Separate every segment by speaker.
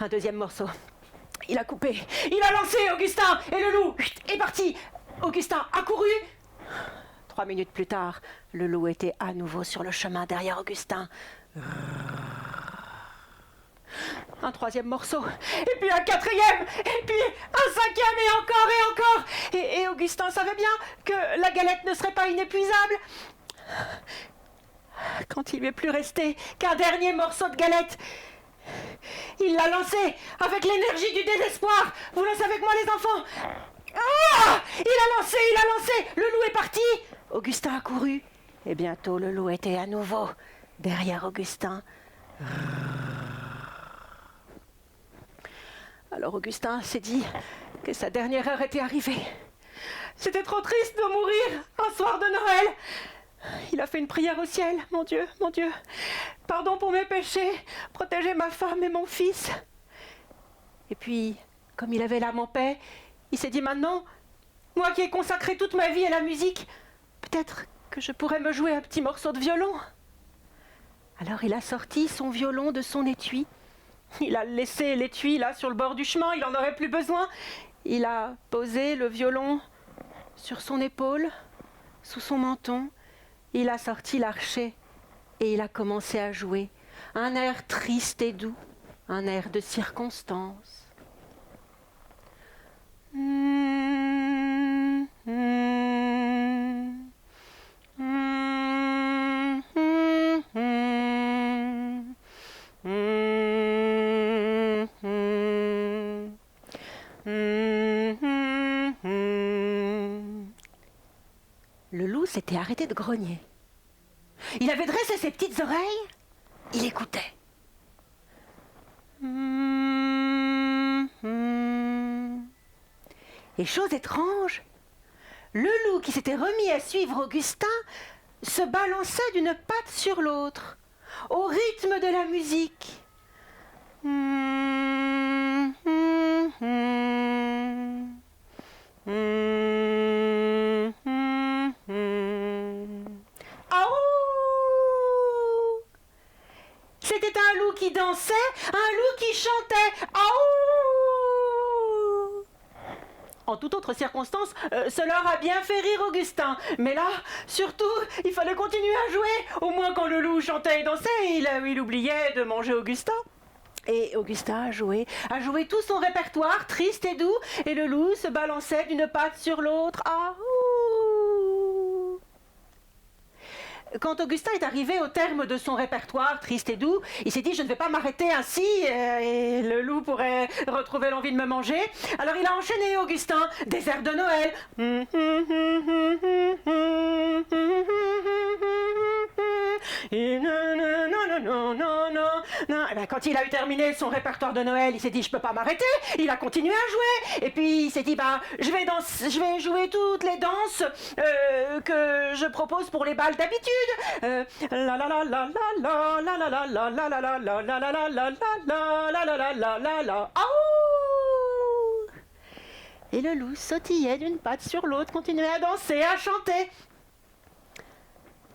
Speaker 1: Un deuxième morceau. Il a coupé, il a lancé Augustin, et le loup est parti. Augustin a couru. 3 minutes plus tard, le loup était à nouveau sur le chemin derrière Augustin. Un troisième morceau, et puis un quatrième, et puis un cinquième, et encore. Et Augustin savait bien que la galette ne serait pas inépuisable. Quand il lui est plus resté qu'un dernier morceau de galette, il l'a lancé avec l'énergie du désespoir. Vous lancez avec moi, les enfants. Ah! Il a lancé, le loup est parti. Augustin a couru, et bientôt le loup était à nouveau derrière Augustin. Alors Augustin s'est dit que sa dernière heure était arrivée. C'était trop triste de mourir un soir de Noël. Il a fait une prière au ciel. Mon Dieu, pardon pour mes péchés, protégez ma femme et mon fils. Et puis, comme il avait l'âme en paix, il s'est dit maintenant, moi qui ai consacré toute ma vie à la musique, peut-être que je pourrais me jouer un petit morceau de violon. Alors il a sorti son violon de son étui. Il a laissé l'étui là sur le bord du chemin, il n'en aurait plus besoin. Il a posé le violon sur son épaule, sous son menton. Il a sorti l'archet et il a commencé à jouer. Un air triste et doux, un air de circonstance. Le loup s'était arrêté de grogner. Il avait dressé ses petites oreilles. Il écoutait. Et chose étrange, le loup qui s'était remis à suivre Augustin se balançait d'une patte sur l'autre, au rythme de la musique. C'était un loup qui dansait, un loup qui chantait. En toute autre circonstance, cela a bien fait rire Augustin. Mais là, surtout, il fallait continuer à jouer. Au moins quand le loup chantait et dansait, il oubliait de manger Augustin. Et Augustin a joué tout son répertoire, triste et doux, et le loup se balançait d'une patte sur l'autre. Quand Augustin est arrivé au terme de son répertoire triste et doux, il s'est dit « Je ne vais pas m'arrêter ainsi, et le loup pourrait retrouver l'envie de me manger. » Alors il a enchaîné, Augustin, des airs de Noël. Quand il a eu terminé son répertoire de Noël, il s'est dit « Je peux pas m'arrêter ». Il a continué à jouer. Et puis il s'est dit « Je vais jouer toutes les danses que je propose pour les balles d'habitude. Et le loup sautillait d'une patte sur l'autre, continuait à danser, à chanter.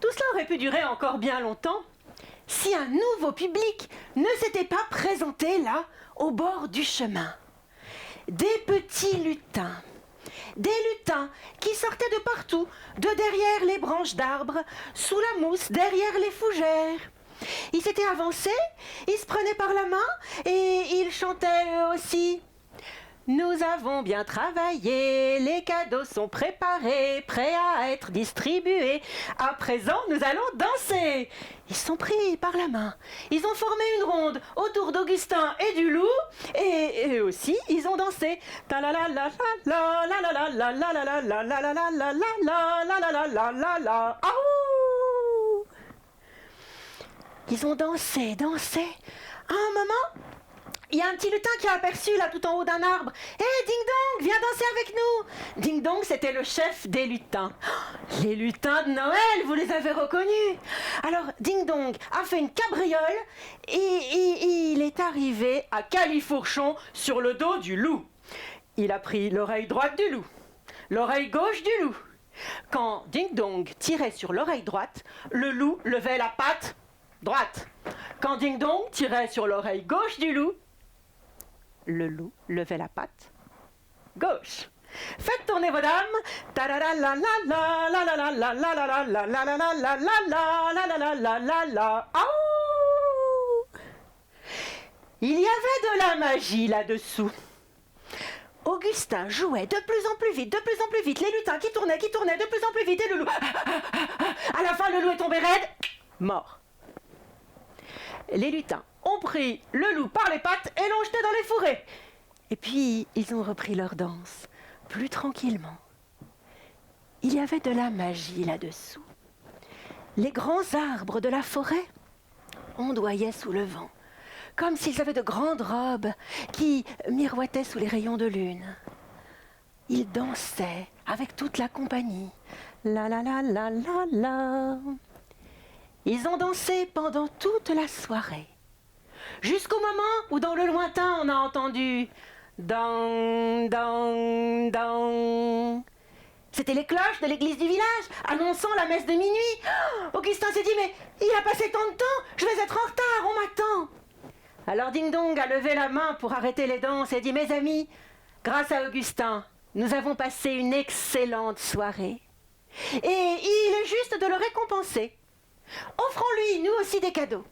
Speaker 1: Tout cela aurait pu durer encore bien longtemps si un nouveau public ne s'était pas présenté là, au bord du chemin. Des petits lutins. Des lutins qui sortaient de partout, de derrière les branches d'arbres, sous la mousse, derrière les fougères. Ils s'étaient avancés, ils se prenaient par la main et ils chantaient eux aussi. Nous avons bien travaillé, les cadeaux sont préparés, prêts à être distribués. À présent, nous allons danser. Ils se sont pris par la main. Ils ont formé une ronde autour d'Augustin et du loup. Et eux aussi, ils ont dansé. Ils ont dansé. À un moment, il y a un petit lutin qui a aperçu là tout en haut d'un arbre. « Hé, Ding Dong, viens danser avec nous !» Ding Dong, c'était le chef des lutins. Les lutins de Noël, vous les avez reconnus. Alors, Ding Dong a fait une cabriole et il est arrivé à califourchon sur le dos du loup. Il a pris l'oreille droite du loup, l'oreille gauche du loup. Quand Ding Dong tirait sur l'oreille droite, le loup levait la patte droite. Quand Ding Dong tirait sur l'oreille gauche du loup, Le loup levait la patte gauche. Faites tourner vos dames. Il y avait de la magie là-dessous. Augustin jouait de plus en plus vite, de plus en plus vite. Les lutins qui tournaient de plus en plus vite. Et le loup... À la fin, le loup est tombé raide, mort. Les lutins ont pris le loup par les pattes et l'ont jeté dans les fourrés. Et puis, ils ont repris leur danse, plus tranquillement. Il y avait de la magie là-dessous. Les grands arbres de la forêt ondoyaient sous le vent, comme s'ils avaient de grandes robes qui miroitaient sous les rayons de lune. Ils dansaient avec toute la compagnie. La la la la la la. Ils ont dansé pendant toute la soirée, jusqu'au moment où dans le lointain on a entendu dang dang dang. C'était les cloches de l'église du village annonçant la messe de minuit. Augustin s'est dit, mais il a passé tant de temps, je vais être en retard, on m'attend. Alors Ding Dong a levé la main pour arrêter les danses et dit, mes amis, grâce à Augustin, nous avons passé une excellente soirée. Et il est juste de le récompenser. Offrons-lui, nous aussi, des cadeaux.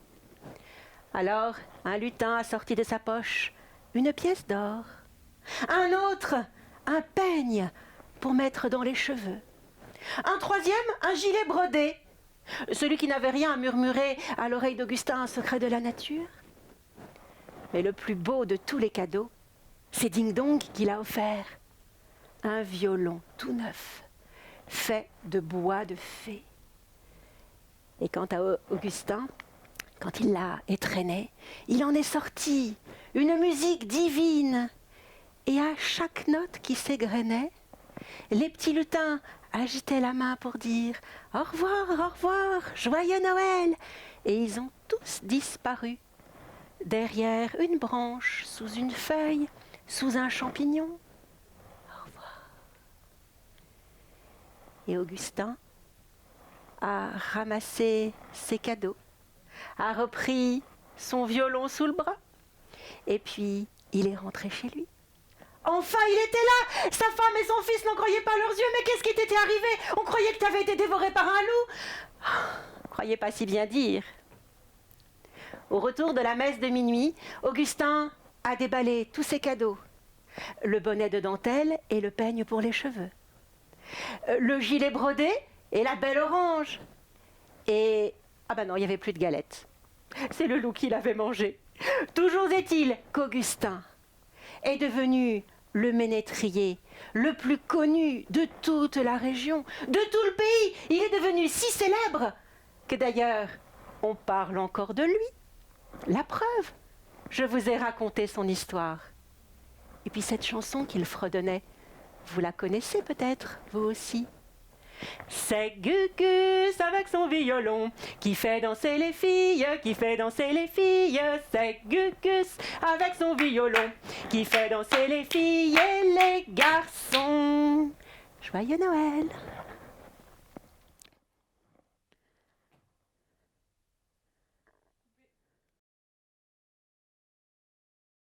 Speaker 1: Alors, un lutin a sorti de sa poche une pièce d'or. Un autre, un peigne pour mettre dans les cheveux. Un troisième, un gilet brodé. Celui qui n'avait rien à murmurer à l'oreille d'Augustin un secret de la nature. Mais le plus beau de tous les cadeaux, c'est Ding Dong qui l'a offert. Un violon tout neuf, fait de bois de fée. Et quant à Augustin, quand il l'a étrenné, il en est sorti une musique divine. Et à chaque note qui s'égrenait, les petits lutins agitaient la main pour dire « Au revoir, joyeux Noël !» Et ils ont tous disparu, derrière une branche, sous une feuille, sous un champignon. Au revoir. Et Augustin a ramassé ses cadeaux, a repris son violon sous le bras, et puis il est rentré chez lui. Enfin, il était là. Sa femme et son fils n'en croyaient pas leurs yeux. Mais qu'est-ce qui t'était arrivé? On croyait que tu avais été dévoré par un loup. Oh, croyez pas si bien dire. Au retour de la messe de minuit, Augustin a déballé tous ses cadeaux. Le bonnet de dentelle et le peigne pour les cheveux. Le gilet brodé et la belle orange. Et... ah ben non, il n'y avait plus de galettes. C'est le loup qui l'avait mangé. Toujours est-il qu'Augustin est devenu le ménétrier le plus connu de toute la région, de tout le pays. Il est devenu si célèbre que d'ailleurs, on parle encore de lui. La preuve, je vous ai raconté son histoire. Et puis cette chanson qu'il fredonnait, vous la connaissez peut-être, vous aussi. C'est Gugus avec son violon qui fait danser les filles, qui fait danser les filles. C'est Gugus avec son violon qui fait danser les filles et les garçons. Joyeux Noël!